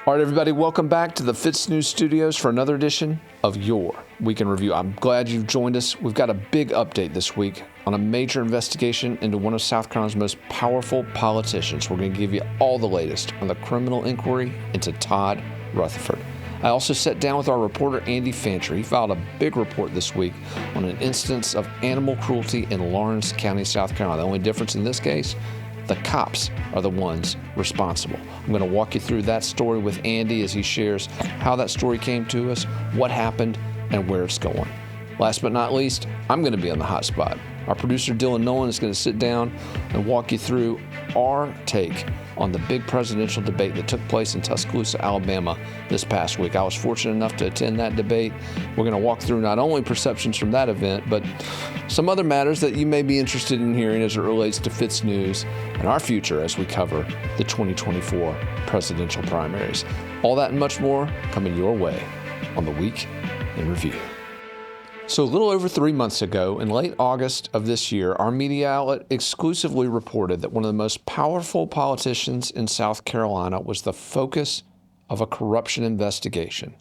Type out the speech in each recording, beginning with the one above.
All right, everybody, welcome back to the FITSNews studios for another edition of your Week in Review. I'm glad you've joined us. We've got a big update this week on a major investigation into one of South Carolina's most powerful politicians. We're going to give you all the latest on the criminal inquiry into Todd Rutherford. I also sat down with our reporter, Andy Fancher. He filed a big report this week on an instance of animal cruelty in Lawrence County, South Carolina. The only difference in this case, the cops are the ones responsible. I'm going to walk you through that story with Andy as he shares how that story came to us, what happened, and where it's going. Last but not least, I'm going to be on the hot spot. Our producer, Dylan Nolan, is going to sit down and walk you through our take on the big presidential debate that took place in Tuscaloosa, Alabama this past week. I was fortunate enough to attend that debate. We're going to walk through not only perceptions from that event, but some other matters that you may be interested in hearing as it relates to FITSNews and our future as we cover the 2024 presidential primaries. All that and much more coming your way on the Week in Review. So a little over 3 months ago, in late August of this year, our media outlet exclusively reported that one of the most powerful politicians in South Carolina was the focus of a corruption investigation.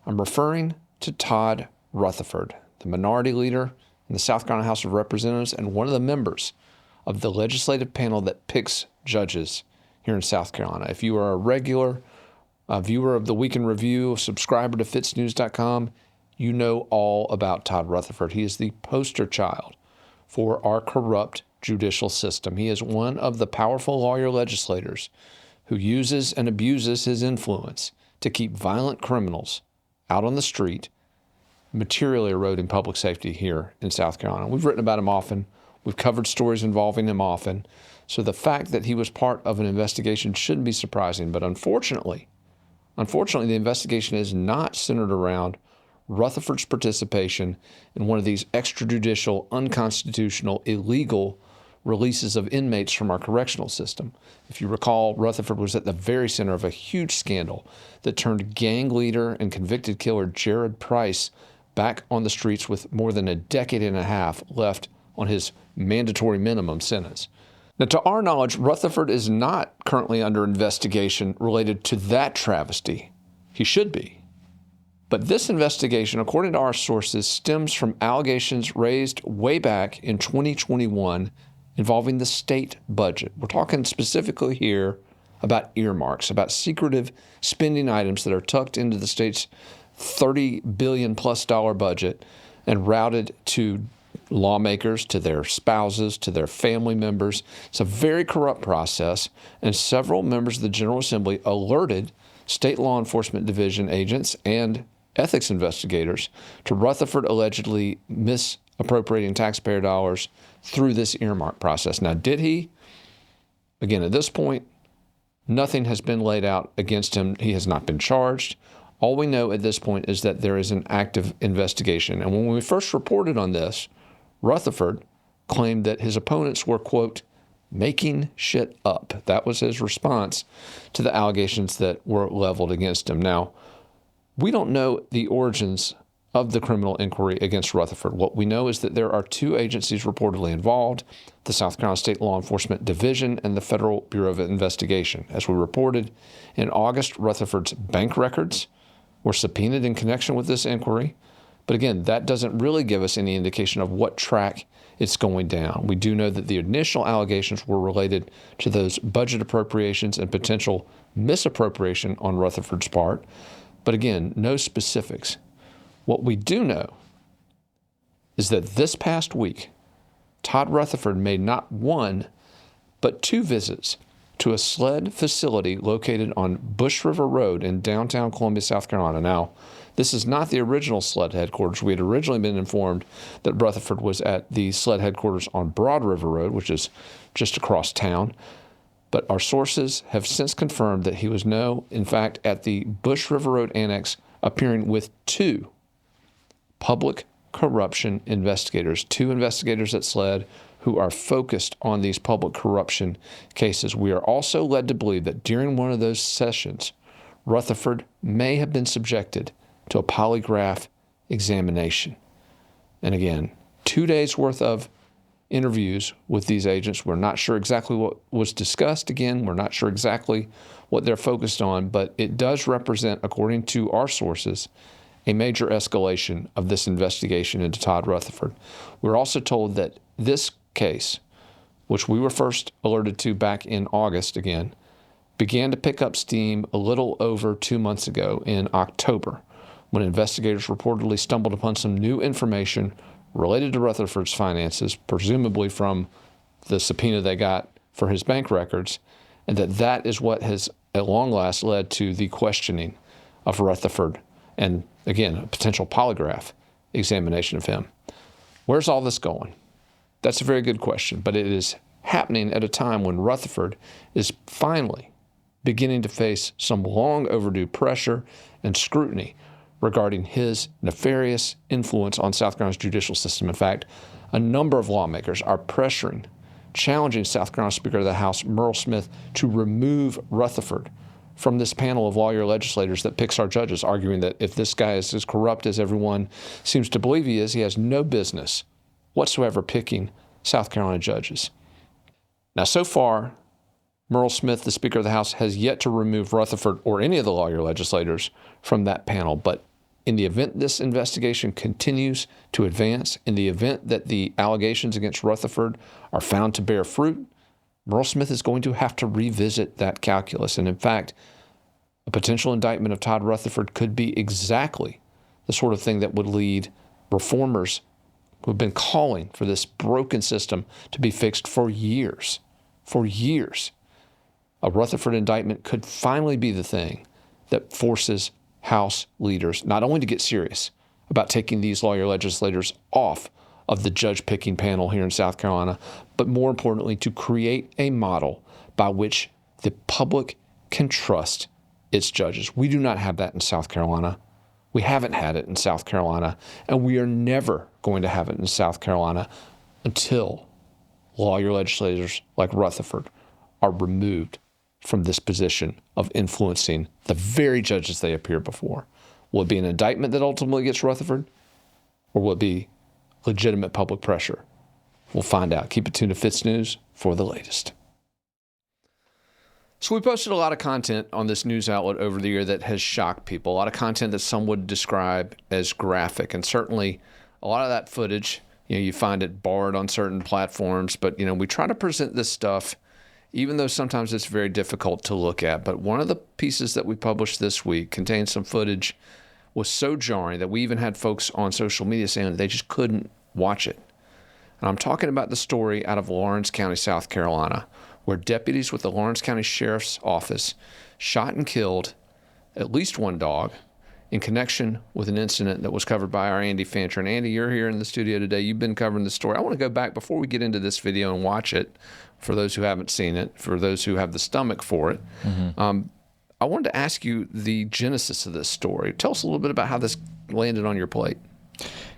I'm referring to Todd Rutherford, the minority leader in the South Carolina House of Representatives and one of the members of the legislative panel that picks judges here in South Carolina. If you are a regular viewer of the Week in Review, a subscriber to FITSNews.com, you know all about Todd Rutherford. He is the poster child for our corrupt judicial system. He is one of the powerful lawyer legislators who uses and abuses his influence to keep violent criminals out on the street, materially eroding public safety here in South Carolina. We've written about him often. We've covered stories involving him often. So the fact that he was part of an investigation shouldn't be surprising. But unfortunately, the investigation is not centered around Rutherford's participation in one of these extrajudicial, unconstitutional, illegal releases of inmates from our correctional system. If you recall, Rutherford was at the very center of a huge scandal that turned gang leader and convicted killer Jared Price back on the streets with more than a decade and a half left on his mandatory minimum sentence. Now, to our knowledge, Rutherford is not currently under investigation related to that travesty. He should be. But this investigation, according to our sources, stems from allegations raised way back in 2021 involving the state budget. We're talking specifically here about earmarks, about secretive spending items that are tucked into the state's $30 billion plus budget and routed to lawmakers, to their spouses, to their family members. It's a very corrupt process, and several members of the General Assembly alerted state law enforcement division agents and ethics investigators to Rutherford allegedly misappropriating taxpayer dollars through this earmark process. Now, did he? Again, at this point, nothing has been laid out against him. He has not been charged. All we know at this point is that there is an active investigation. And when we first reported on this, Rutherford claimed that his opponents were, quote, making shit up. That was his response to the allegations that were leveled against him. Now, we don't know the origins of the criminal inquiry against Rutherford. What we know is that there are two agencies reportedly involved, the South Carolina State Law Enforcement Division and the Federal Bureau of Investigation. As we reported in August, Rutherford's bank records were subpoenaed in connection with this inquiry. But again, that doesn't really give us any indication of what track it's going down. We do know that the initial allegations were related to those budget appropriations and potential misappropriation on Rutherford's part. But again, no specifics. What we do know is that this past week, Todd Rutherford made not one, but two visits to a SLED facility located on Bush River Road in downtown Columbia, South Carolina. Now, this is not the original SLED headquarters. We had originally been informed that Rutherford was at the SLED headquarters on Broad River Road, which is just across town. But our sources have since confirmed that he was in fact, at the Bush River Road Annex, appearing with two public corruption investigators, two investigators at SLED who are focused on these public corruption cases. We are also led to believe that during one of those sessions, Rutherford may have been subjected to a polygraph examination. And again, 2 days worth of interviews with these agents. We're not sure exactly what was discussed. Again, we're not sure exactly what they're focused on, but it does represent, according to our sources, a major escalation of this investigation into Todd Rutherford. We're also told that this case, which we were first alerted to back in August again, began to pick up steam a little over 2 months ago in October, when investigators reportedly stumbled upon some new information related to Rutherford's finances, presumably from the subpoena they got for his bank records, and that is what has at long last led to the questioning of Rutherford and, again, a potential polygraph examination of him. Where's all this going? That's a very good question, but it is happening at a time when Rutherford is finally beginning to face some long overdue pressure and scrutiny regarding his nefarious influence on South Carolina's judicial system. In fact, a number of lawmakers are pressuring, challenging South Carolina Speaker of the House, Merle Smith, to remove Rutherford from this panel of lawyer legislators that picks our judges, arguing that if this guy is as corrupt as everyone seems to believe he is, he has no business whatsoever picking South Carolina judges. Now, so far, Merle Smith, the Speaker of the House, has yet to remove Rutherford or any of the lawyer legislators from that panel. But in the event this investigation continues to advance, in the event that the allegations against Rutherford are found to bear fruit, Merle Smith is going to have to revisit that calculus. And in fact, a potential indictment of Todd Rutherford could be exactly the sort of thing that would lead reformers who have been calling for this broken system to be fixed for years. For years. A Rutherford indictment could finally be the thing that forces House leaders not only to get serious about taking these lawyer legislators off of the judge-picking panel here in South Carolina, but more importantly, to create a model by which the public can trust its judges. We do not have that in South Carolina. We haven't had it in South Carolina, and we are never going to have it in South Carolina until lawyer legislators like Rutherford are removed from this position of influencing the very judges they appear before. Will it be an indictment that ultimately gets Rutherford, or will it be legitimate public pressure? We'll find out. Keep it tuned to FITSNews for the latest. So we posted a lot of content on this news outlet over the year that has shocked people, a lot of content that some would describe as graphic, and certainly a lot of that footage, you find it barred on certain platforms, but we try to present this stuff even though sometimes it's very difficult to look at. But one of the pieces that we published this week contained some footage was so jarring that we even had folks on social media saying they just couldn't watch it. And I'm talking about the story out of Lawrence County, South Carolina, where deputies with the Lawrence County Sheriff's Office shot and killed at least one dog in connection with an incident that was covered by our Andy Fancher. And Andy, you're here in the studio today. You've been covering the story. I want to go back before we get into this video and watch it, for those who haven't seen it, for those who have the stomach for it. I wanted to ask you the genesis of this story. Tell us a little bit about how this landed on your plate.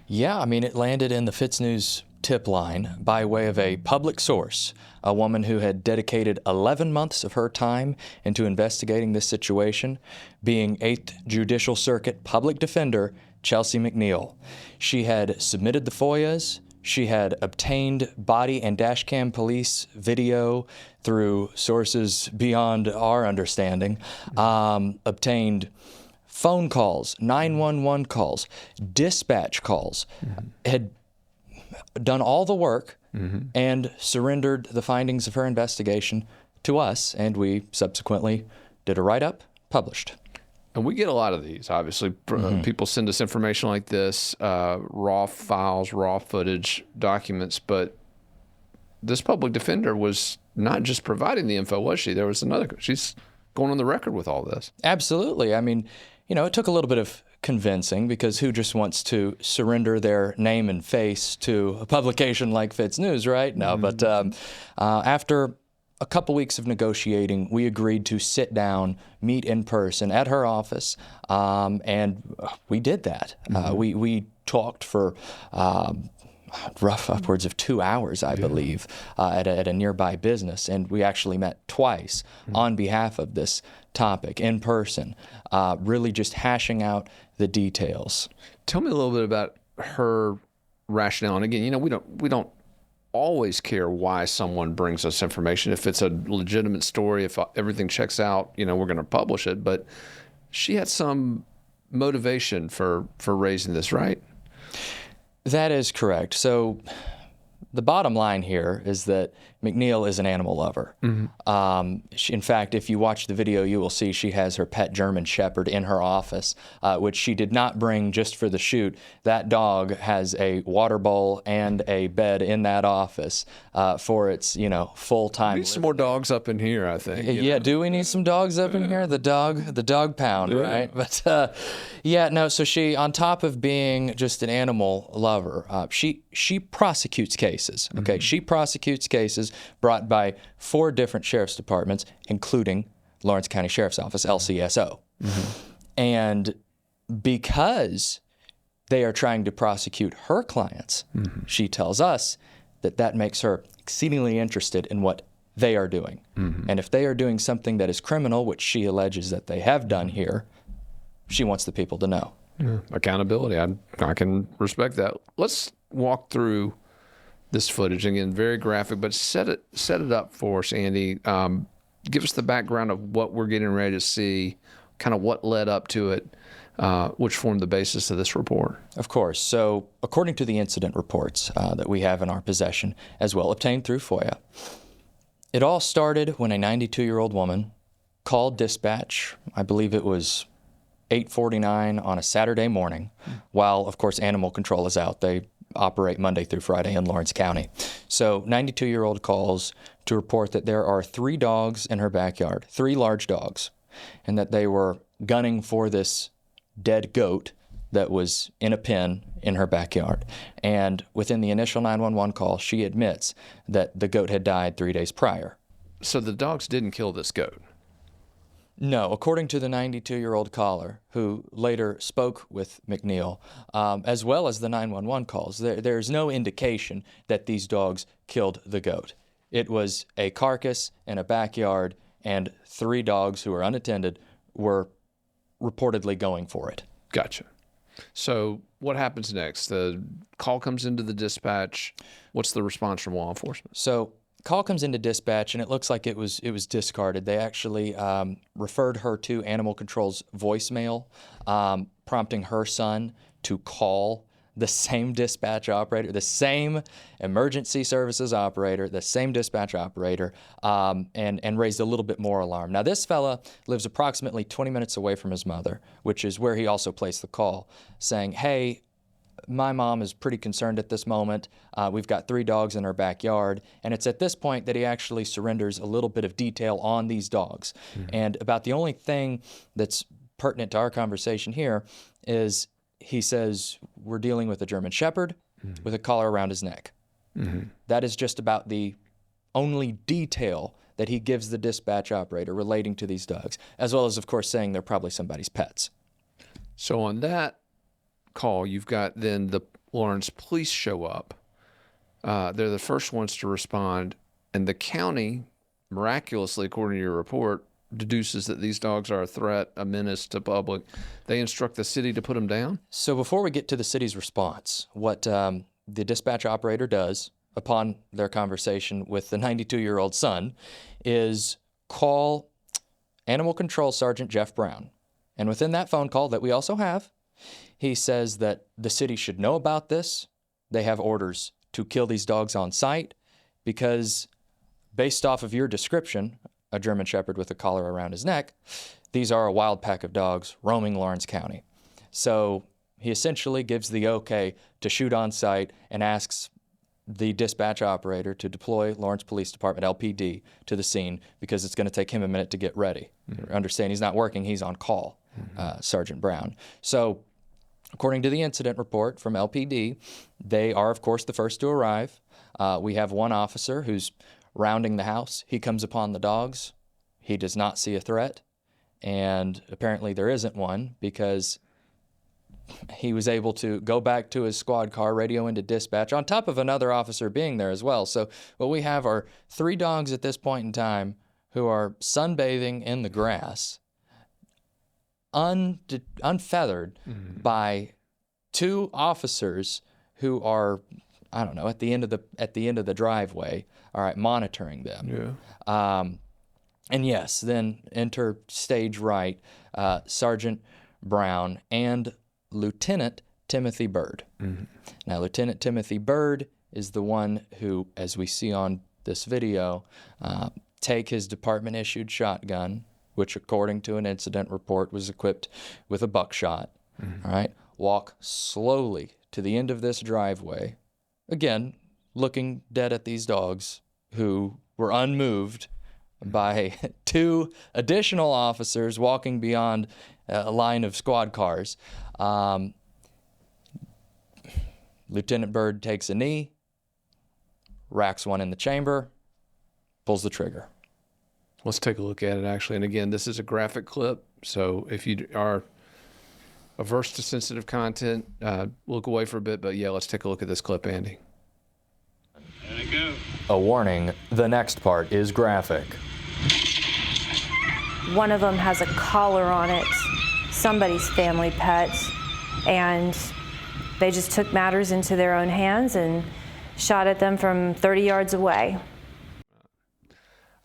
Yeah, it landed in the FITSNews tip line by way of a public source, a woman who had dedicated 11 months of her time into investigating this situation, being 8th Judicial Circuit Public Defender Chelsea McNeil. She had submitted the FOIAs. She had obtained body and dash cam police video through sources beyond our understanding, obtained phone calls, 911 calls, dispatch calls, had done all the work and surrendered the findings of her investigation to us, and we subsequently did a write-up, published. And we get a lot of these, obviously. People send us information like this, raw files, raw footage, documents, but this public defender was not just providing the info, was she? There was she's going on the record with all this. Absolutely. It took a little bit of convincing, because who just wants to surrender their name and face to a publication like FITSNews, right? No, but after a couple weeks of negotiating, we agreed to sit down, meet in person at her office, and we did that. We talked for rough upwards of 2 hours, I believe, at a nearby business, and we actually met twice on behalf of this topic in person, really just hashing out the details. Tell me a little bit about her rationale. And again, we don't always care why someone brings us information. If it's a legitimate story, if everything checks out, we're going to publish it. But she had some motivation for raising this, right? That is correct. So the bottom line here is that McNeil is an animal lover. In fact, if you watch the video, you will see she has her pet German Shepherd in her office, which she did not bring just for the shoot. That dog has a water bowl and a bed in that office for its, full-time. We need some more dogs up in here, I think. Yeah, do we need some dogs up in here? The dog pound, right? But so she, on top of being just an animal lover, she prosecutes cases. Okay, she prosecutes cases brought by 4 different sheriff's departments, including Lawrence County Sheriff's Office, LCSO. And because they are trying to prosecute her clients, she tells us that makes her exceedingly interested in what they are doing. And if they are doing something that is criminal, which she alleges that they have done here, she wants the people to know. Accountability. I can respect that. Let's walk through this footage again, very graphic, but set it up for us, Andy. Give us the background of what we're getting ready to see, kind of what led up to it, which formed the basis of this report. Of course. So, according to the incident reports that we have in our possession, as well obtained through FOIA, it all started when a 92-year-old woman called dispatch. I believe it was 8:49 on a Saturday morning, while, of course, animal control is out. They operate Monday through Friday in Lawrence County. So 92-year-old calls to report that there are 3 dogs in her backyard, 3 large dogs, and that they were gunning for this dead goat that was in a pen in her backyard. And within the initial 911 call, she admits that the goat had died 3 days prior. So the dogs didn't kill this goat? No, according to the 92-year-old caller, who later spoke with McNeil, as well as the 911 calls, there's no indication that these dogs killed the goat. It was a carcass in a backyard, and 3 dogs who were unattended were reportedly going for it. Gotcha. So what happens next? The call comes into the dispatch. What's the response from law enforcement? So call comes into dispatch, and it looks like it was discarded. They actually referred her to Animal Control's voicemail, prompting her son to call the same dispatch operator, the same emergency services operator, the same dispatch operator, and raised a little bit more alarm. Now, this fella lives approximately 20 minutes away from his mother, which is where he also placed the call, saying, hey, my mom is pretty concerned at this moment. We've got 3 dogs in our backyard. And it's at this point that he actually surrenders a little bit of detail on these dogs. And about the only thing that's pertinent to our conversation here is he says, we're dealing with a German Shepherd with a collar around his neck. That is just about the only detail that he gives the dispatch operator relating to these dogs, as well as, of course, saying they're probably somebody's pets. So on that call, you've got then the Lawrence police show up. They're the first ones to respond, and the county, miraculously, according to your report, deduces that these dogs are a threat, a menace to public. They instruct the city to put them down? So before we get to the city's response, what the dispatch operator does upon their conversation with the 92-year-old son is call Animal Control Sergeant Jeff Brown. And within that phone call that we also have, he says that the city should know about this. They have orders to kill these dogs on site because, based off of your description, a German Shepherd with a collar around his neck, these are a wild pack of dogs roaming Lawrence County. So he essentially gives the okay to shoot on site and asks the dispatch operator to deploy Lawrence Police Department, LPD, to the scene because it's going to take him a minute to get ready. Understand, he's not working, he's on call, Sergeant Brown. So according to the incident report from LPD, they are, of course, the first to arrive. We have one officer who's rounding the house. He comes upon the dogs. He does not see a threat, and apparently there isn't one because he was able to go back to his squad car, radio into dispatch, on top of another officer being there as well. So what we have are 3 dogs at this point in time who are sunbathing in the grass, unfeathered by 2 officers who are I don't know, at the end of the driveway, all right, monitoring them. Yeah. And yes, then enter stage right, Sergeant Brown and Lieutenant Timothy Byrd. Mm-hmm. Now, Lieutenant Timothy Byrd is the one who, as we see on this video, take his department-issued shotgun, which according to an incident report was equipped with a buckshot, all right, walk slowly to the end of this driveway, again, looking dead at these dogs who were unmoved by 2 additional officers walking beyond a line of squad cars. Lieutenant Byrd takes a knee, racks one in the chamber, pulls the trigger. Let's take a look at it, actually. And again, this is a graphic clip, so if you are averse to sensitive content, look away for a bit. But yeah, let's take a look at this clip, Andy. There they go. A warning, the next part is graphic. One of them has a collar on it, somebody's family pet, and they just took matters into their own hands and shot at them from 30 yards away.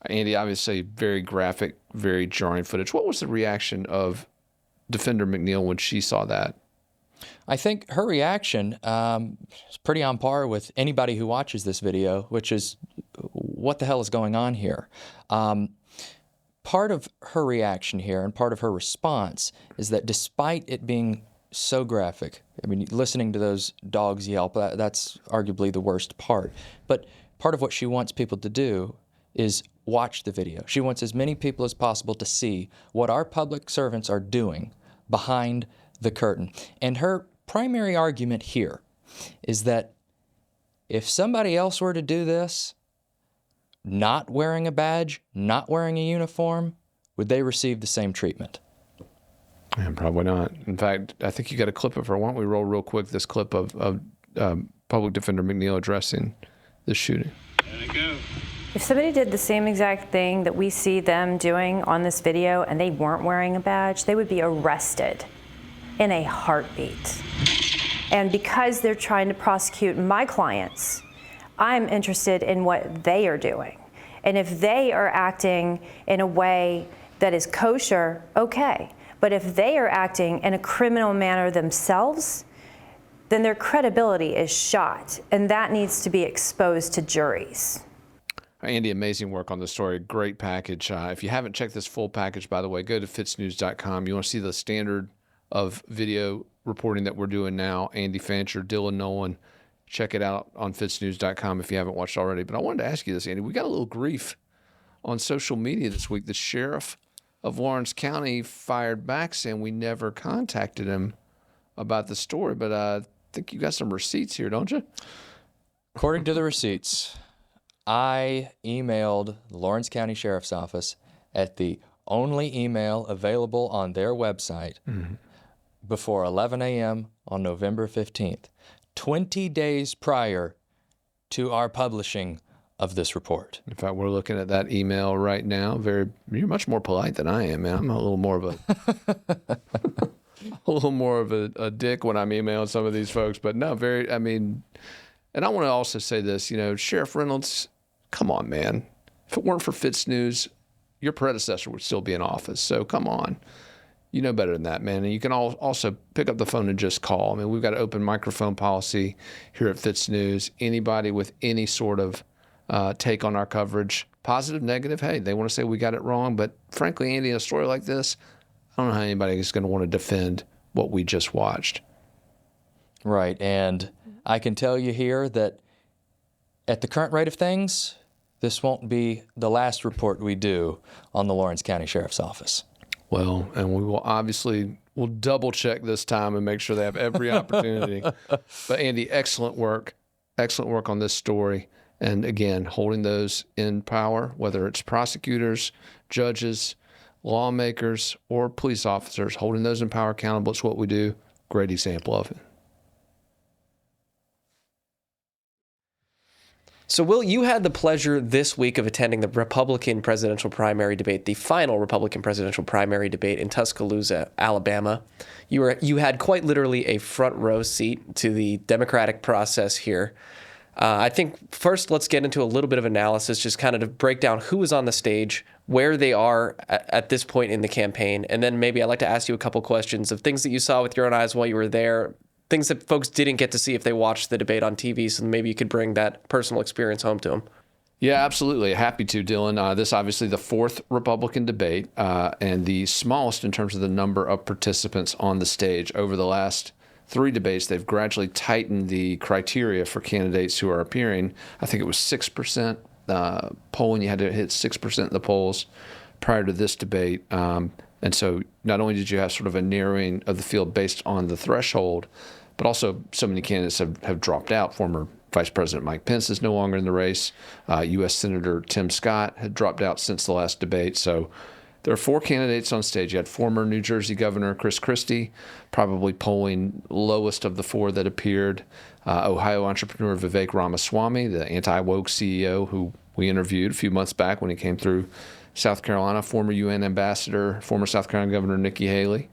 Andy, obviously very graphic, very jarring footage. What was the reaction of Defender McNeil when she saw that? I think her reaction is pretty on par with anybody who watches this video, which is, what the hell is going on here? Part of her reaction here and part of her response is that despite it being so graphic, I mean, listening to those dogs yelp, that's arguably the worst part. But part of what she wants people to do is watch the video. She wants as many people as possible to see what our public servants are doing behind the curtain. And her primary argument here is that if somebody else were to do this, not wearing a badge, not wearing a uniform, would they receive the same treatment? Yeah, probably not. In fact, I think you got a clip of her. Why don't we roll real quick this clip of Public Defender McNeil addressing this shooting? There they go. If somebody did the same exact thing that we see them doing on this video and they weren't wearing a badge, they would be arrested in a heartbeat. And because they're trying to prosecute my clients, I'm interested in what they are doing. And if they are acting in a way that is kosher, okay. But if they are acting in a criminal manner themselves, then their credibility is shot. And that needs to be exposed to juries. Andy, amazing work on the story. Great package. If you haven't checked this full package, by the way, go to FITSNews.com. You want to see the standard of video reporting that we're doing now. Andy Fancher, Dylan Nolan. Check it out on FITSNews.com if you haven't watched already. But I wanted to ask you this, Andy. We got a little grief on social media this week. The sheriff of Lawrence County fired back saying we never contacted him about the story. But I think you got some receipts here, don't you? According to the receipts, I emailed the Lawrence County Sheriff's Office at the only email available on their website before 11 a.m. on November 15th, 20 days prior to our publishing of this report. In fact, we're looking at that email right now. You're much more polite than I am, man. I'm a little more of a dick when I'm emailing some of these folks, but no, and I want to also say this, Sheriff Reynolds, come on, man. If it weren't for FITSNews, your predecessor would still be in office. So come on. You know better than that, man. And you can also pick up the phone and just call. I mean, we've got an open microphone policy here at FITSNews. Anybody with any sort of take on our coverage, positive, negative, hey, they want to say we got it wrong. But frankly, Andy, in a story like this, I don't know how anybody is going to want to defend what we just watched. Right. And I can tell you here that at the current rate of things, this won't be the last report we do on the Lawrence County Sheriff's Office. Well, and we'll double check this time and make sure they have every opportunity. But Andy, excellent work on this story. And again, holding those in power, whether it's prosecutors, judges, lawmakers, or police officers, holding those in power accountable, it's what we do. Great example of it. So, Will, you had the pleasure this week of attending the Republican presidential primary debate, the final Republican presidential primary debate in Tuscaloosa, Alabama. You had quite literally a front row seat to the democratic process here. I think first let's get into a little bit of analysis, just kind of to break down who was on the stage, where they are at this point in the campaign, and then maybe I'd like to ask you a couple questions of things that you saw with your own eyes while you were there, things that folks didn't get to see if they watched the debate on TV, so maybe you could bring that personal experience home to them. Yeah, absolutely. Happy to, Dylan. This is obviously the fourth Republican debate and the smallest in terms of the number of participants on the stage. Over the last 3 debates, they've gradually tightened the criteria for candidates who are appearing. I think it was 6% polling. You had to hit 6% in the polls prior to this debate. And so not only did you have sort of a narrowing of the field based on the threshold, but also so many candidates have dropped out. Former Vice President Mike Pence is no longer in the race. U.S. Senator Tim Scott had dropped out since the last debate. So there are 4 candidates on stage. You had former New Jersey Governor Chris Christie, probably polling lowest of the 4 that appeared. Ohio entrepreneur Vivek Ramaswamy, the anti-woke CEO who we interviewed a few months back when he came through South Carolina. Former UN ambassador, former South Carolina Governor Nikki Haley.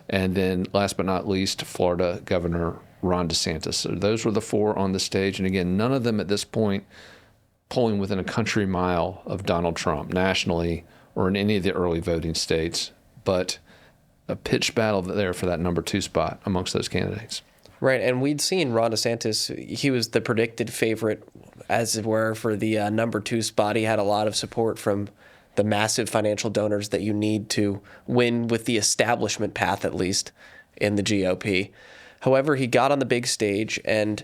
And then last but not least, Florida Governor Ron DeSantis. So those were the 4 on the stage. And again, none of them at this point polling within a country mile of Donald Trump nationally or in any of the early voting states, but a pitched battle there for that number 2 spot amongst those candidates. Right, and we'd seen Ron DeSantis, he was the predicted favorite, as it were, for the number 2 spot. He had a lot of support from the massive financial donors that you need to win with the establishment path, at least, in the GOP. However, he got on the big stage, and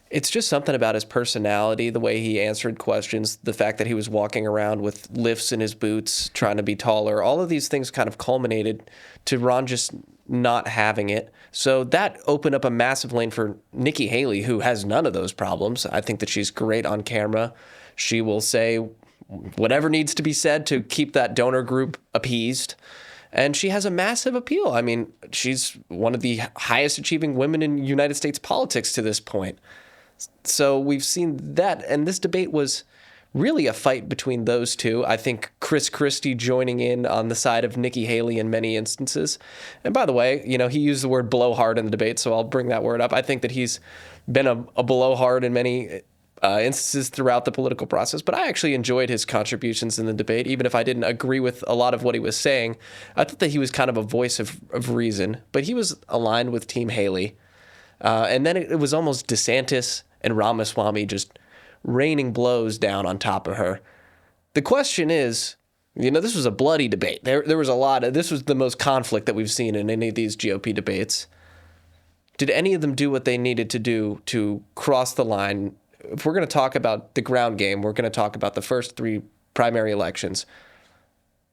it's just something about his personality, the way he answered questions, the fact that he was walking around with lifts in his boots, trying to be taller. All of these things kind of culminated to Ron just not having it. So that opened up a massive lane for Nikki Haley, who has none of those problems. I think that she's great on camera. She will say whatever needs to be said to keep that donor group appeased. And she has a massive appeal. I mean, she's one of the highest achieving women in United States politics to this point. So we've seen that. And this debate was really a fight between those 2. I think Chris Christie joining in on the side of Nikki Haley in many instances. And by the way, you know, he used the word blowhard in the debate, so I'll bring that word up. I think that he's been a blowhard in many instances throughout the political process, but I actually enjoyed his contributions in the debate, even if I didn't agree with a lot of what he was saying. I thought that he was kind of a voice of reason, but he was aligned with Team Haley. And then it was almost DeSantis and Ramaswamy just raining blows down on top of her. The question is, you know, this was a bloody debate. There was a lot of, this was the most conflict that we've seen in any of these GOP debates. Did any of them do what they needed to do to cross the line? If we're going to talk about the ground game, we're going to talk about the first 3 primary elections: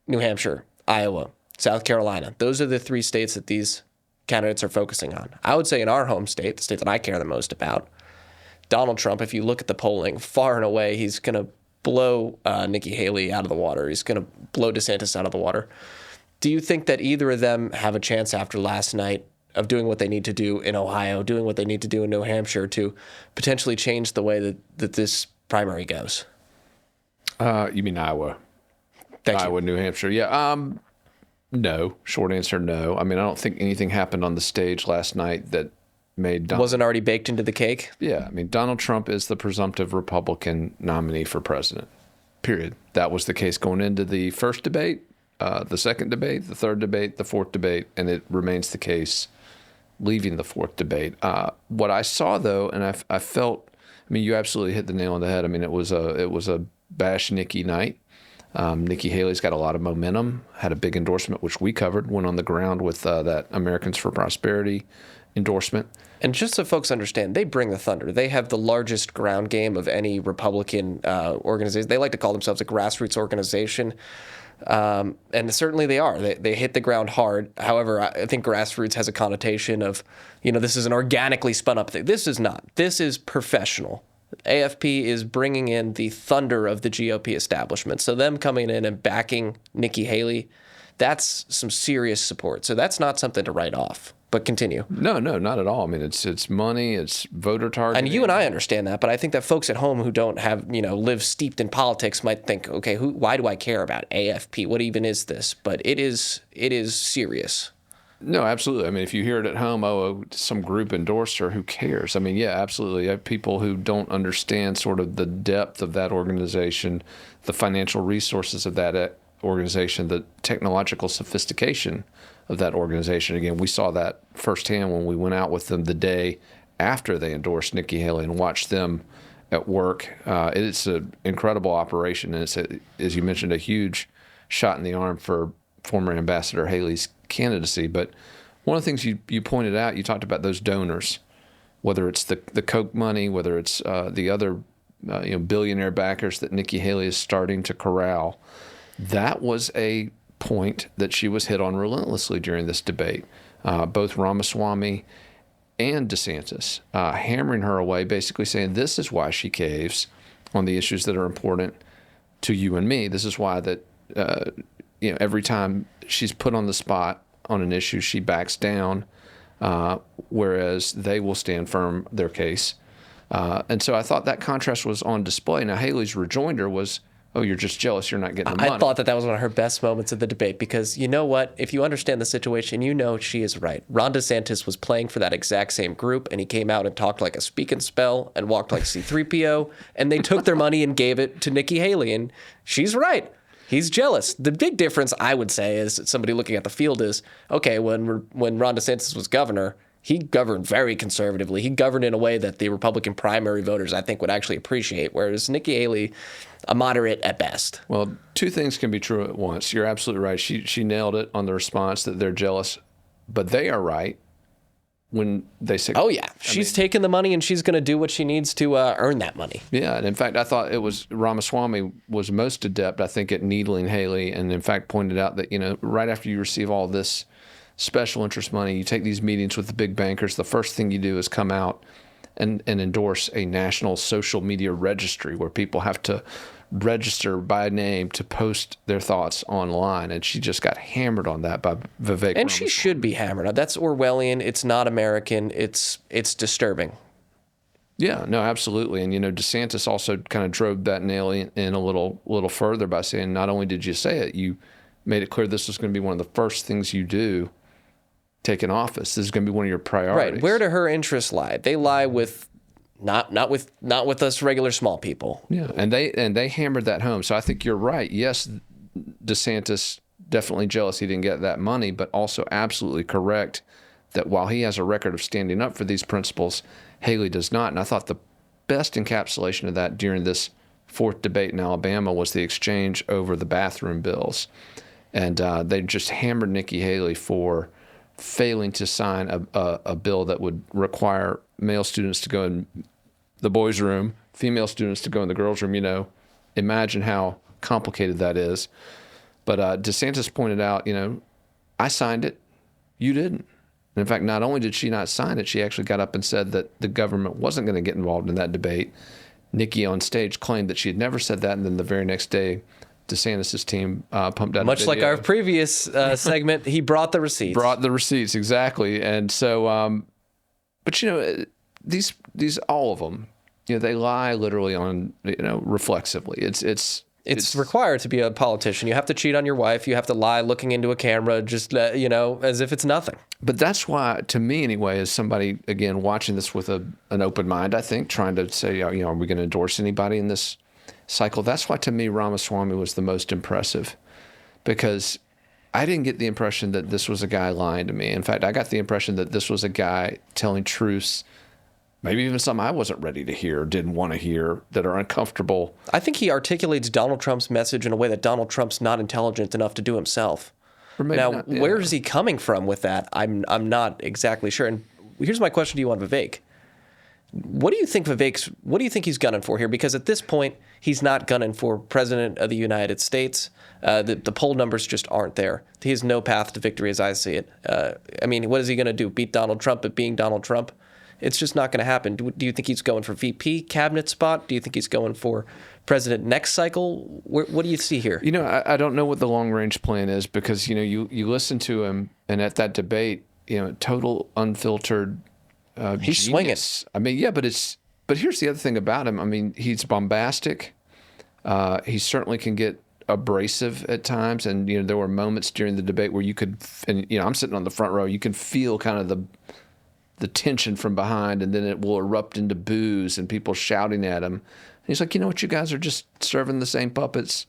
New Hampshire, Iowa, South Carolina. Those are the 3 states that these candidates are focusing on. I would say in our home state, the state that I care the most about, Donald Trump, if you look at the polling, far and away, he's going to blow Nikki Haley out of the water. He's going to blow DeSantis out of the water. Do you think that either of them have a chance after last night of doing what they need to do in Ohio, doing what they need to do in New Hampshire to potentially change the way that this primary goes? You mean Iowa? Iowa, New Hampshire. Yeah. No. Short answer, no. I mean, I don't think anything happened on the stage last night that made wasn't already baked into the cake. Yeah. I mean, Donald Trump is the presumptive Republican nominee for president, period. That was the case going into the first debate, the second debate, the third debate, the fourth debate, and it remains the case leaving the fourth debate. What I saw, though, and I felt, I mean, you absolutely hit the nail on the head. I mean, it was a bash Nikki night. Nikki Haley's got a lot of momentum, had a big endorsement, which we covered, went on the ground with that Americans for Prosperity endorsement. And just so folks understand, they bring the thunder. They have the largest ground game of any Republican organization. They like to call themselves a grassroots organization. And certainly they are. They hit the ground hard. However, I think grassroots has a connotation of, you know, this is an organically spun up thing. This is not. This is professional. AFP is bringing in the thunder of the GOP establishment. So them coming in and backing Nikki Haley, that's some serious support. So that's not something to write off. But continue. No, not at all. I mean, it's money, it's voter targeting. And you and I understand that, but I think that folks at home who don't have, you know, live steeped in politics might think, okay, why do I care about AFP? What even is this? But it is serious. No, absolutely. I mean, if you hear it at home, some group endorsed her, who cares? I mean, yeah, absolutely. I have people who don't understand sort of the depth of that organization, the financial resources of that organization, the technological sophistication of that organization. Again, we saw that firsthand when we went out with them the day after they endorsed Nikki Haley and watched them at work. It's an incredible operation, and it's, as you mentioned, a huge shot in the arm for former Ambassador Haley's candidacy. But one of the things you pointed out, you talked about those donors, whether it's the Koch money, whether it's the other billionaire backers that Nikki Haley is starting to corral. That was a point that she was hit on relentlessly during this debate. Both Ramaswamy and DeSantis hammering her away, basically saying this is why she caves on the issues that are important to you and me. This is why that every time she's put on the spot on an issue, she backs down, whereas they will stand firm their case. And so I thought that contrast was on display. Now, Haley's rejoinder was, oh, you're just jealous you're not getting the money. I thought that was one of her best moments of the debate, because you know what? If you understand the situation, you know she is right. Ron DeSantis was playing for that exact same group, and he came out and talked like a speak and spell and walked like C-3PO, and they took their money and gave it to Nikki Haley, and she's right. He's jealous. The big difference, I would say, is somebody looking at the field is, okay, when Ron DeSantis was governor, he governed very conservatively. He governed in a way that the Republican primary voters, I think, would actually appreciate, whereas Nikki Haley, a moderate at best. Well, two things can be true at once. You're absolutely right. She nailed it on the response that they're jealous, but they are right when they say, oh, yeah, she's taking the money and she's going to do what she needs to earn that money. Yeah, and in fact, I thought it was Ramaswamy was most adept, I think, at needling Haley, and in fact pointed out that, right after you receive all this special interest money, you take these meetings with the big bankers, the first thing you do is come out and endorse a national social media registry where people have to register by name to post their thoughts online. And she just got hammered on that by Vivek. And she should be hammered. That's Orwellian. It's not American. It's disturbing. Yeah, no, absolutely. And, DeSantis also kind of drove that nail in a little further by saying, not only did you say it, you made it clear this was going to be one of the first things you do taking office. This is going to be one of your priorities. Right. Where do her interests lie? They lie with not with us regular small people. Yeah, and they hammered that home. So I think you're right. Yes, DeSantis definitely jealous he didn't get that money, but also absolutely correct that while he has a record of standing up for these principles, Haley does not. And I thought the best encapsulation of that during this fourth debate in Alabama was the exchange over the bathroom bills. And they just hammered Nikki Haley for failing to sign a bill that would require male students to go in the boys' room, female students to go in the girls' room. Imagine how complicated that is. But DeSantis pointed out, I signed it, you didn't. And in fact, not only did she not sign it, she actually got up and said that the government wasn't going to get involved in that debate. Nikki on stage claimed that she had never said that, and then the very next day, DeSantis' team pumped out much a video. like our previous segment, he brought the receipts. Brought the receipts, exactly. And so, but these all of them, they lie literally on, reflexively. It's required to be a politician. You have to cheat on your wife. You have to lie looking into a camera, just as if it's nothing. But that's why, to me anyway, as somebody again watching this with an open mind, I think trying to say, are we going to endorse anybody in this cycle? That's why, to me, Ramaswamy was the most impressive, because I didn't get the impression that this was a guy lying to me. In fact, I got the impression that this was a guy telling truths, maybe even some I wasn't ready to hear, didn't want to hear, that are uncomfortable. I think he articulates Donald Trump's message in a way that Donald Trump's not intelligent enough to do himself. Now, where is he coming from with that? I'm not exactly sure. And here's my question to you on Vivek. What do you think he's gunning for here? Because at this point, he's not gunning for president of the United States. The poll numbers just aren't there. He has no path to victory as I see it. What is he going to do? Beat Donald Trump at being Donald Trump? It's just not going to happen. Do you think he's going for VP cabinet spot? Do you think he's going for president next cycle? What do you see here? I don't know what the long range plan is, because, you listen to him, and at that debate, total unfiltered he's genius. swinging. But here's the other thing about him. He's bombastic. He certainly can get abrasive at times, and there were moments during the debate where you could, and I'm sitting on the front row, you can feel kind of the tension from behind, and then it will erupt into boos and people shouting at him. And he's like, you know what, you guys are just serving the same puppets.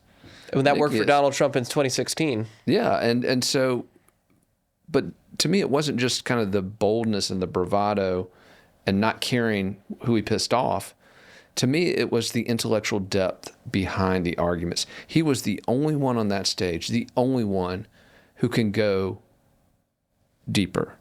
And that worked for Donald Trump in 2016. Yeah, and so, but to me, it wasn't just kind of the boldness and the bravado and not caring who he pissed off. To me, it was the intellectual depth behind the arguments. He was the only one on that stage, the only one who can go deeper.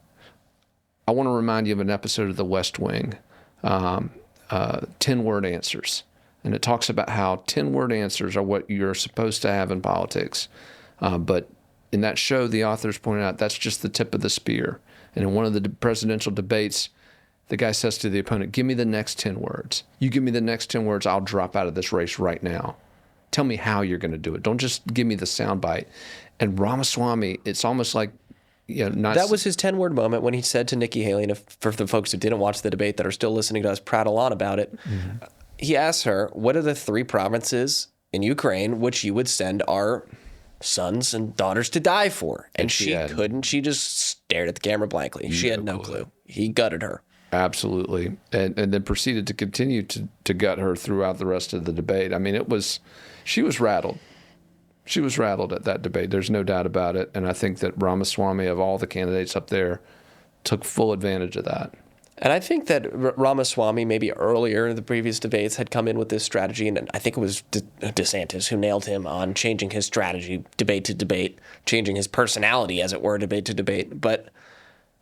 I want to remind you of an episode of The West Wing, 10-word answers. And it talks about how 10-word answers are what you're supposed to have in politics. But in that show, the authors pointed out that's just the tip of the spear. And in one of the presidential debates, the guy says to the opponent, give me the next 10 words. You give me the next 10 words, I'll drop out of this race right now. Tell me how you're going to do it. Don't just give me the soundbite. And Ramaswamy, it's almost like, that was his 10-word moment when he said to Nikki Haley, and for the folks who didn't watch the debate that are still listening to us prattle on about it, he asked her, what are the 3 provinces in Ukraine which you would send our sons and daughters to die for? And she couldn't. She just stared at the camera blankly. She had no clue. He gutted her. Absolutely. And then proceeded to continue to gut her throughout the rest of the debate. I mean, she was rattled. She was rattled at that debate. There's no doubt about it. And I think that Ramaswamy, of all the candidates up there, took full advantage of that. And I think that Ramaswamy, maybe earlier in the previous debates, had come in with this strategy, and I think it was DeSantis who nailed him on changing his strategy debate to debate, changing his personality, as it were, debate to debate. But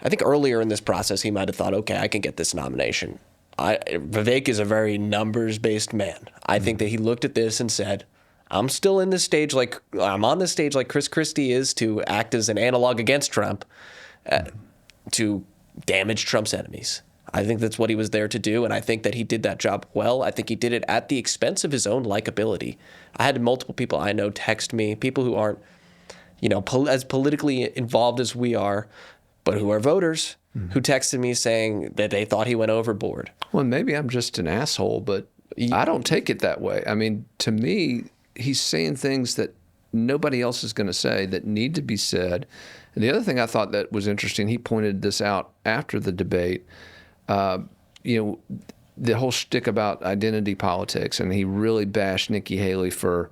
I think earlier in this process, he might have thought, okay, I can get this nomination. Vivek is a very numbers-based man. I think that he looked at this and said, I'm on this stage like Chris Christie is to act as an analog against Trump, to damage Trump's enemies. I think that's what he was there to do, and I think that he did that job well. I think he did it at the expense of his own likability. I had multiple people I know text me, people who aren't, as politically involved as we are, but who are voters, who texted me saying that they thought he went overboard. Well, maybe I'm just an asshole, but I don't take it that way. I mean, to me, he's saying things that nobody else is going to say that need to be said. And the other thing I thought that was interesting, he pointed this out after the debate, the whole shtick about identity politics, and he really bashed Nikki Haley for,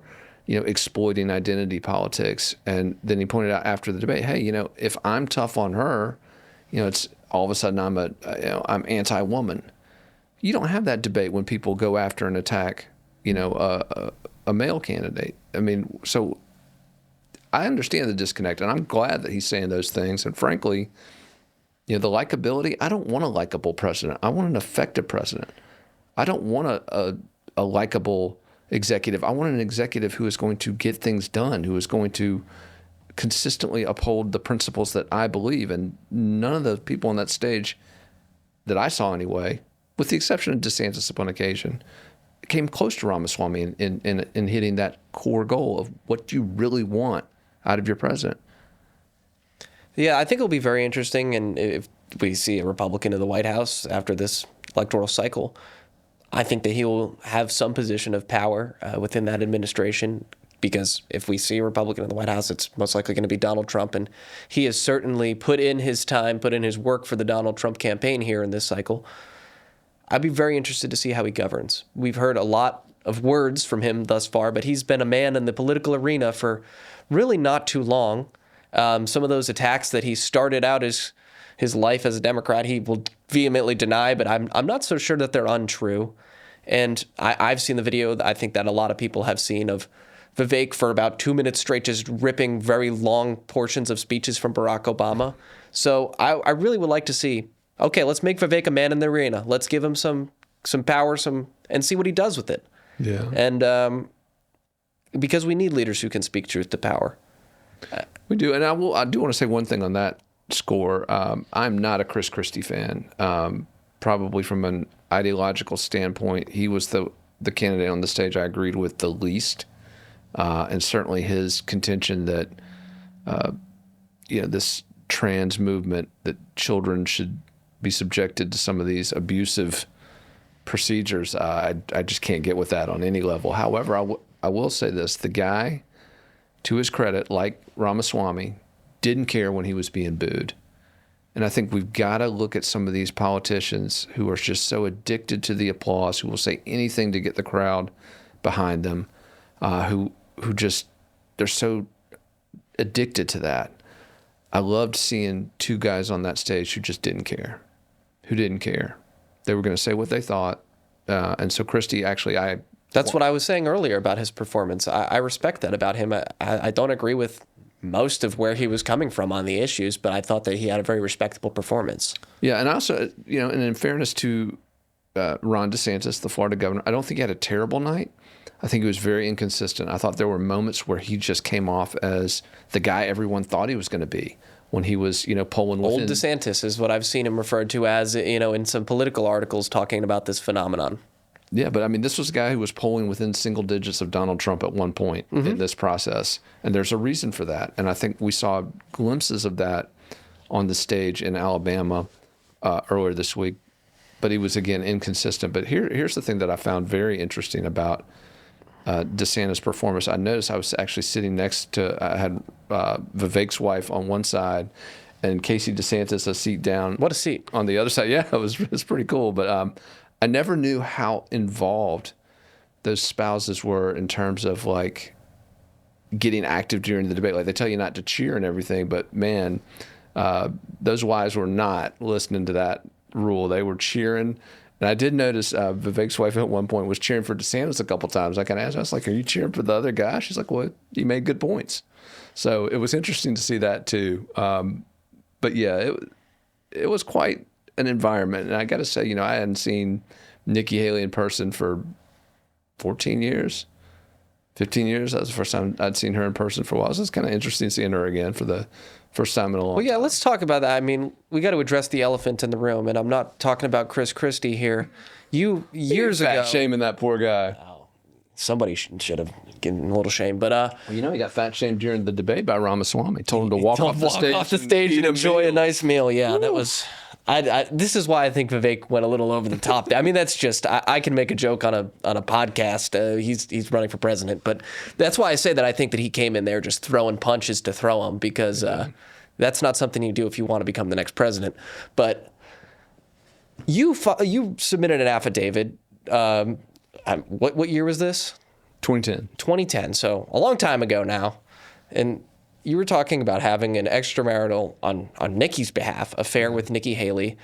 exploiting identity politics. And then he pointed out after the debate, hey, if I'm tough on her, it's all of a sudden I'm anti-woman. You don't have that debate when people go after and attack, a male candidate. I mean, so I understand the disconnect, and I'm glad that he's saying those things. And frankly, the likability, I don't want a likable president. I want an effective president. I don't want a likable executive. I want an executive who is going to get things done, who is going to consistently uphold the principles that I believe. And none of the people on that stage that I saw anyway, with the exception of DeSantis upon occasion, came close to Ramaswamy in hitting that core goal of what you really want out of your president. Yeah, I think it'll be very interesting, and if we see a Republican in the White House after this electoral cycle, I think that he will have some position of power within that administration, because if we see a Republican in the White House, it's most likely going to be Donald Trump, and he has certainly put in his time, put in his work for the Donald Trump campaign here in this cycle. I'd be very interested to see how he governs. We've heard a lot of words from him thus far, but he's been a man in the political arena for really not too long. Some of those attacks that he started out his life as a Democrat, he will vehemently deny, but I'm not so sure that they're untrue. And I've seen the video, I think that a lot of people have seen, of Vivek for about 2 minutes straight just ripping very long portions of speeches from Barack Obama. So I really would like to see, okay, let's make Vivek a man in the arena. Let's give him some power, and see what he does with it. Yeah. And because we need leaders who can speak truth to power. We do. And I do want to say one thing on that score. I'm not a Chris Christie fan. Probably from an ideological standpoint, he was the candidate on the stage I agreed with the least. And certainly his contention that, this trans movement, that children should be subjected to some of these abusive procedures, I just can't get with that on any level. However, I will say this. The guy to his credit, like Ramaswamy, didn't care when he was being booed. And I think we've got to look at some of these politicians who are just so addicted to the applause, who will say anything to get the crowd behind them, who just, they're so addicted to that. I loved seeing two guys on that stage who just didn't care, They were going to say what they thought. And so Christie, actually, That's what I was saying earlier about his performance. I respect that about him. I don't agree with most of where he was coming from on the issues, but I thought that he had a very respectable performance. Yeah, and also, and in fairness to Ron DeSantis, the Florida governor, I don't think he had a terrible night. I think he was very inconsistent. I thought there were moments where he just came off as the guy everyone thought he was going to be when he was, polling within. Old DeSantis is what I've seen him referred to as, in some political articles talking about this phenomenon. Yeah, but I mean, this was a guy who was polling within single digits of Donald Trump at one point in this process. And there's a reason for that. And I think we saw glimpses of that on the stage in Alabama earlier this week. But he was, again, inconsistent. But here's the thing that I found very interesting about DeSantis' performance. I noticed I was actually sitting next to, I had Vivek's wife on one side and Casey DeSantis a seat down. What a seat. On the other side. Yeah, it was pretty cool. But I never knew how involved those spouses were in terms of like getting active during the debate. Like they tell you not to cheer and everything, but man, those wives were not listening to that rule. They were cheering. And I did notice Vivek's wife at one point was cheering for DeSantis a couple times. I kind of asked her, I was like, are you cheering for the other guy? She's like, well, you made good points. So it was interesting to see that too. But yeah, it was quite an environment. And I got to say, I hadn't seen Nikki Haley in person for 14 years, 15 years. That was the first time I'd seen her in person for a while. So it's kind of interesting seeing her again for the first time in a long time. Well, yeah, let's talk about that. I mean, we got to address the elephant in the room, and I'm not talking about Chris Christie here. Years ago, shaming that poor guy. Somebody should have given a little shame, but he got fat shamed during the debate by Ramaswamy. Told him to walk off the stage and enjoy a nice meal. Yeah, Woo. That was. This is why I think Vivek went a little over the top. I mean, that's just I can make a joke on a podcast. He's running for president, but that's why I say that I think that he came in there just throwing punches to throw them because that's not something you do if you want to become the next president. But you submitted an affidavit. What year was this? 2010. 2010. So a long time ago now, and you were talking about having an extramarital on Nikki's behalf affair with Nikki Haley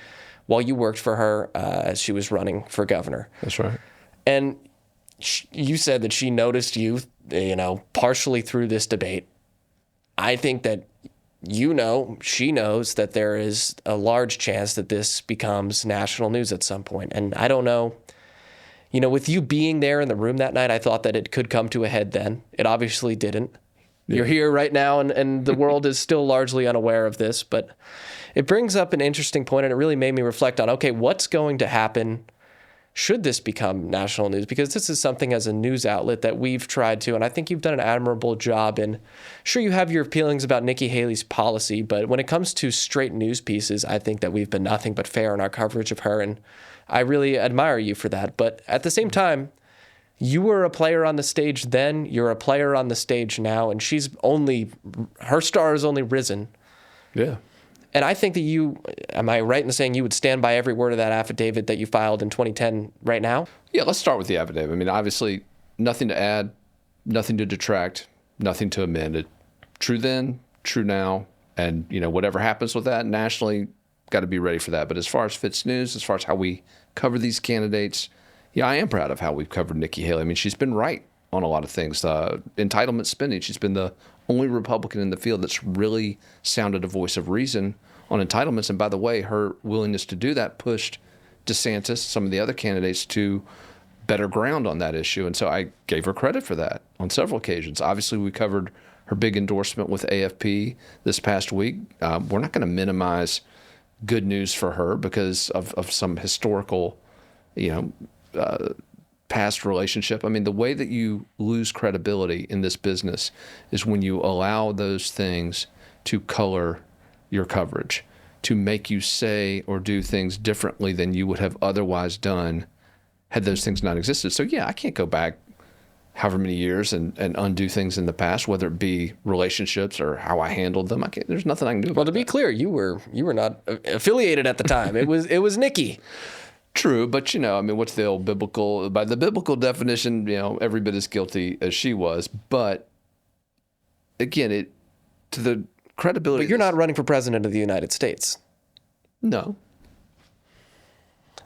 while you worked for her as she was running for governor. That's right. And you said that she noticed you, partially through this debate. I think that she knows that there is a large chance that this becomes national news at some point. And I don't know, with you being there in the room that night, I thought that it could come to a head then. It obviously didn't. Yeah. You're here right now, and the world is still largely unaware of this, but it brings up an interesting point, and it really made me reflect on, okay, what's going to happen should this become national news? Because this is something as a news outlet that we've tried to, and I think you've done an admirable job in, sure, you have your feelings about Nikki Haley's policy, but when it comes to straight news pieces, I think that we've been nothing but fair in our coverage of her, and I really admire you for that. But at the same time, you were a player on the stage then, you're a player on the stage now, and her star has only risen. Yeah. And I think that am I right in saying you would stand by every word of that affidavit that you filed in 2010 right now? Yeah, let's start with the affidavit. I mean, obviously, nothing to add, nothing to detract, nothing to amend it. True then, true now, and, whatever happens with that nationally, got to be ready for that. But as far as FITSNews, as far as how we cover these candidates, yeah, I am proud of how we've covered Nikki Haley. I mean, she's been right on a lot of things. Entitlement spending, she's been the only Republican in the field that's really sounded a voice of reason on entitlements. And by the way, her willingness to do that pushed DeSantis, some of the other candidates, to better ground on that issue. And so I gave her credit for that on several occasions. Obviously, we covered her big endorsement with AFP this past week. We're not going to minimize good news for her because of some historical, past relationship. I mean, the way that you lose credibility in this business is when you allow those things to color your coverage, to make you say or do things differently than you would have otherwise done had those things not existed. So yeah, I can't go back however many years and undo things in the past, whether it be relationships or how I handled them. There's nothing I can do about Well, to be clear, you were not affiliated at the time. It was Nikki. True, but what's the old biblical? By the biblical definition, every bit as guilty as she was. But again, to the credibility. But you're not running for president of the United States. No.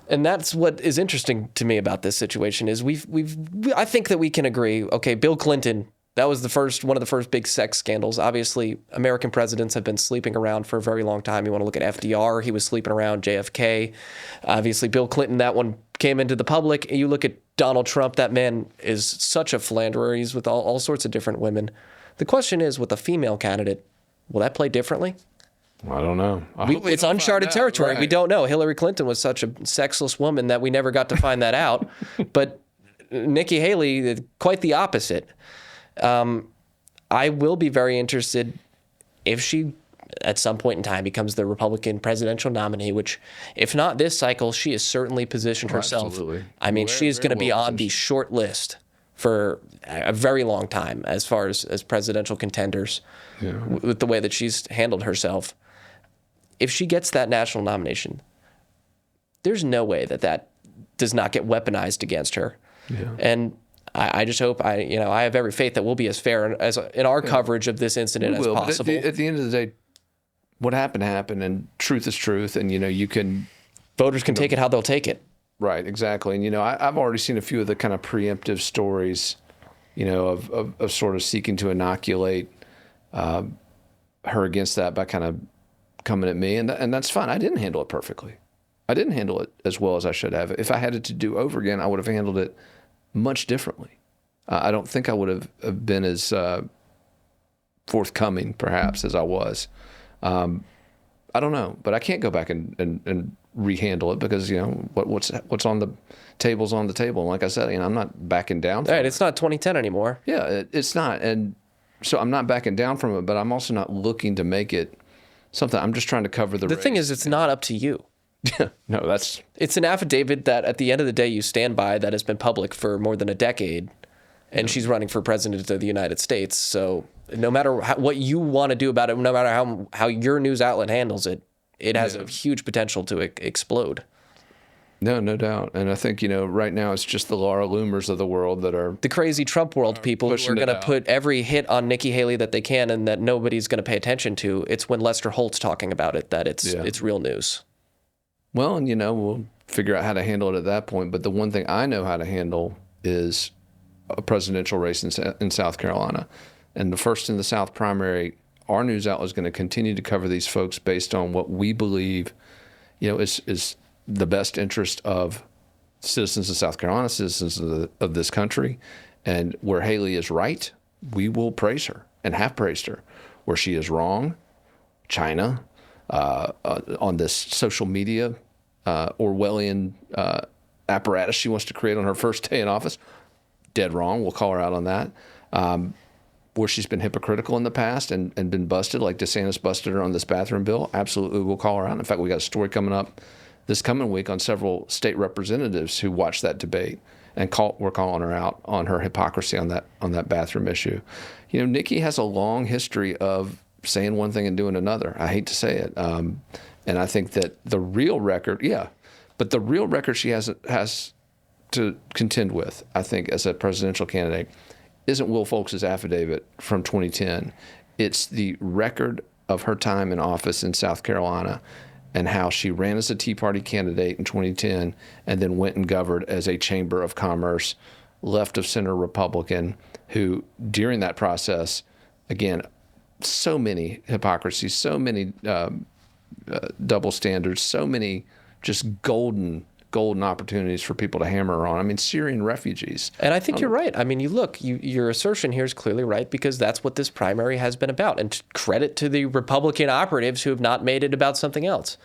And that's what is interesting to me about this situation is I think that we can agree. Okay, Bill Clinton, that was one of the first big sex scandals. Obviously, American presidents have been sleeping around for a very long time. You want to look at FDR, he was sleeping around. JFK, obviously Bill Clinton, that one came into the public. You look at Donald Trump, that man is such a philanderer. He's with all sorts of different women. The question is, with a female candidate, will that play differently? I don't know. It's uncharted territory. Right. We don't know. Hillary Clinton was such a sexless woman that we never got to find that out. But Nikki Haley, quite the opposite. I will be very interested if she, at some point in time, becomes the Republican presidential nominee, which, if not this cycle, she has certainly positioned herself. Absolutely. I mean, she's going to be on the short list for a very long time as far as presidential contenders with the way that she's handled herself. If she gets that national nomination, there's no way that does not get weaponized against her. Yeah. And I just hope I have every faith that we'll be as fair as in our coverage of this incident as possible. But at the end of the day, what happened, and truth is truth, and voters can take it how they'll take it. Right, exactly. And I've already seen a few of the kind of preemptive stories, of sort of seeking to inoculate her against that by kind of coming at me, and that's fine. I didn't handle it perfectly. I didn't handle it as well as I should have. If I had it to do over again, I would have handled it much differently. I don't think I would have been as forthcoming, perhaps, as I was. I don't know, but I can't go back and rehandle it because what's on the table's on the table. And like I said, I'm not backing down from it. It's not 2010 anymore. Yeah, it's not, and so I'm not backing down from it, but I'm also not looking to make it something. I'm just trying to cover the. The thing is, it's not up to you. No, it's an affidavit that at the end of the day you stand by that has been public for more than a decade, and she's running for president of the United States. So no matter what you want to do about it, no matter how your news outlet handles it, it has a huge potential to explode. No doubt. And I think, right now it's just the Laura Loomers of the world that are the crazy Trump world people who are going to put every hit on Nikki Haley that they can and that nobody's going to pay attention to. It's when Lester Holt's talking about it that it's real news. Well, and we'll figure out how to handle it at that point. But the one thing I know how to handle is a presidential race in South Carolina. And the first in the South primary, our news outlet is going to continue to cover these folks based on what we believe, is the best interest of citizens of South Carolina, citizens of this country. And where Haley is right, we will praise her and have praised her. Where she is wrong, China, on this social media Orwellian apparatus she wants to create on her first day in office, dead wrong. We'll call her out on that. Where she's been hypocritical in the past and been busted, like DeSantis busted her on this bathroom bill, absolutely we'll call her out. In fact, we got a story coming up this coming week on several state representatives who watched that debate and we're calling her out on her hypocrisy on that bathroom issue. Nikki has a long history of saying one thing and doing another. I hate to say it. And I think that the real record, but the real record she has to contend with, I think, as a presidential candidate, isn't Will Folks' affidavit from 2010. It's the record of her time in office in South Carolina and how she ran as a Tea Party candidate in 2010 and then went and governed as a Chamber of Commerce left-of-center Republican who, during that process, again, so many hypocrisies, so many double standards, so many just golden opportunities for people to hammer her on. I mean, Syrian refugees. And I think you're right. I mean, your assertion here is clearly right because that's what this primary has been about. And credit to the Republican operatives who have not made it about something else.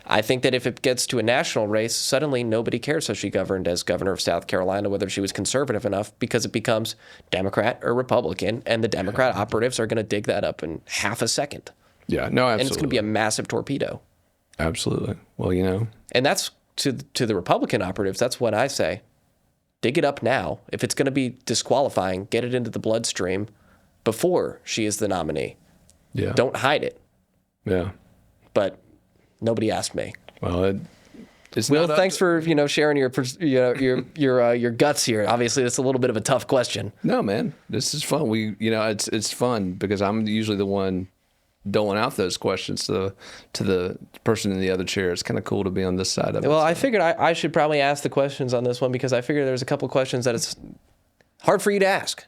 I think that if it gets to a national race, suddenly nobody cares how she governed as governor of South Carolina, whether she was conservative enough, because it becomes Democrat or Republican, and the Democrat operatives are going to dig that up in half a second. Yeah, no, absolutely. And it's going to be a massive torpedo. Absolutely. Well, And that's to the Republican operatives, that's what I say. dig it up now. If it's going to be disqualifying, get it into the bloodstream before she is the nominee. Yeah. Don't hide it. Yeah. But nobody asked me. Well, it's Will, not thanks for sharing your guts here. Obviously, it's a little bit of a tough question. No, man, this is fun. It's fun because I'm usually the one doling out those questions to the person in the other chair. It's kind of cool to be on this side of it. Well, I figured I should probably ask the questions on this one because I figured there's a couple questions that it's hard for you to ask.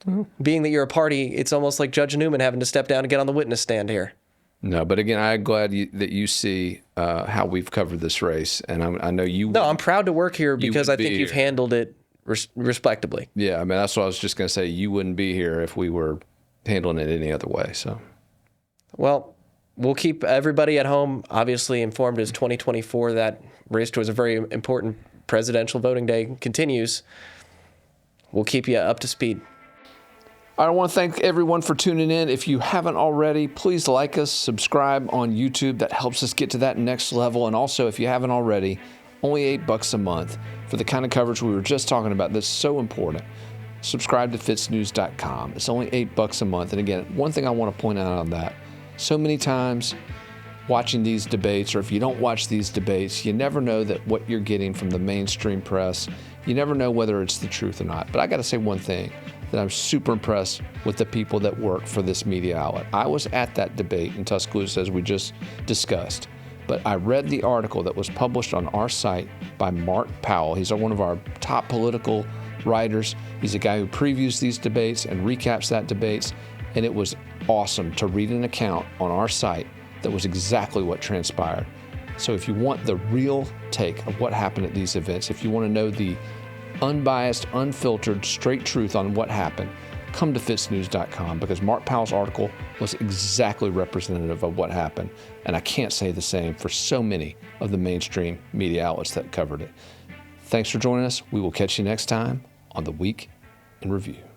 Mm-hmm. Being that you're a party, it's almost like Judge Newman having to step down and get on the witness stand here. No, but again, I'm glad that you see how we've covered this race, and I know you. No, I'm proud to work here because I think you've here. handled it respectably. Yeah, I mean that's what I was just going to say. You wouldn't be here if we were handling it any other way. So, well, we'll keep everybody at home obviously informed as 2024 that race towards a very important presidential voting day continues. We'll keep you up to speed. I want to thank everyone for tuning in. If you haven't already, please like us, subscribe on YouTube. That helps us get to that next level. And also, if you haven't already, only $8 a month for the kind of coverage we were just talking about that's so important. Subscribe to FITSNews.com. It's only $8 a month. And again, one thing I want to point out on that, so many times watching these debates, or if you don't watch these debates, you never know that what you're getting from the mainstream press, you never know whether it's the truth or not. But I got to say one thing, that I'm super impressed with the people that work for this media outlet. I was at that debate in Tuscaloosa, as we just discussed, but I read the article that was published on our site by Mark Powell. He's one of our top political writers. He's a guy who previews these debates and recaps that debates, and it was awesome to read an account on our site that was exactly what transpired. So if you want the real take of what happened at these events, if you want to know the unbiased, unfiltered, straight truth on what happened, come to FITSNews.com because Mark Powell's article was exactly representative of what happened. And I can't say the same for so many of the mainstream media outlets that covered it. Thanks for joining us. We will catch you next time on The Week in Review.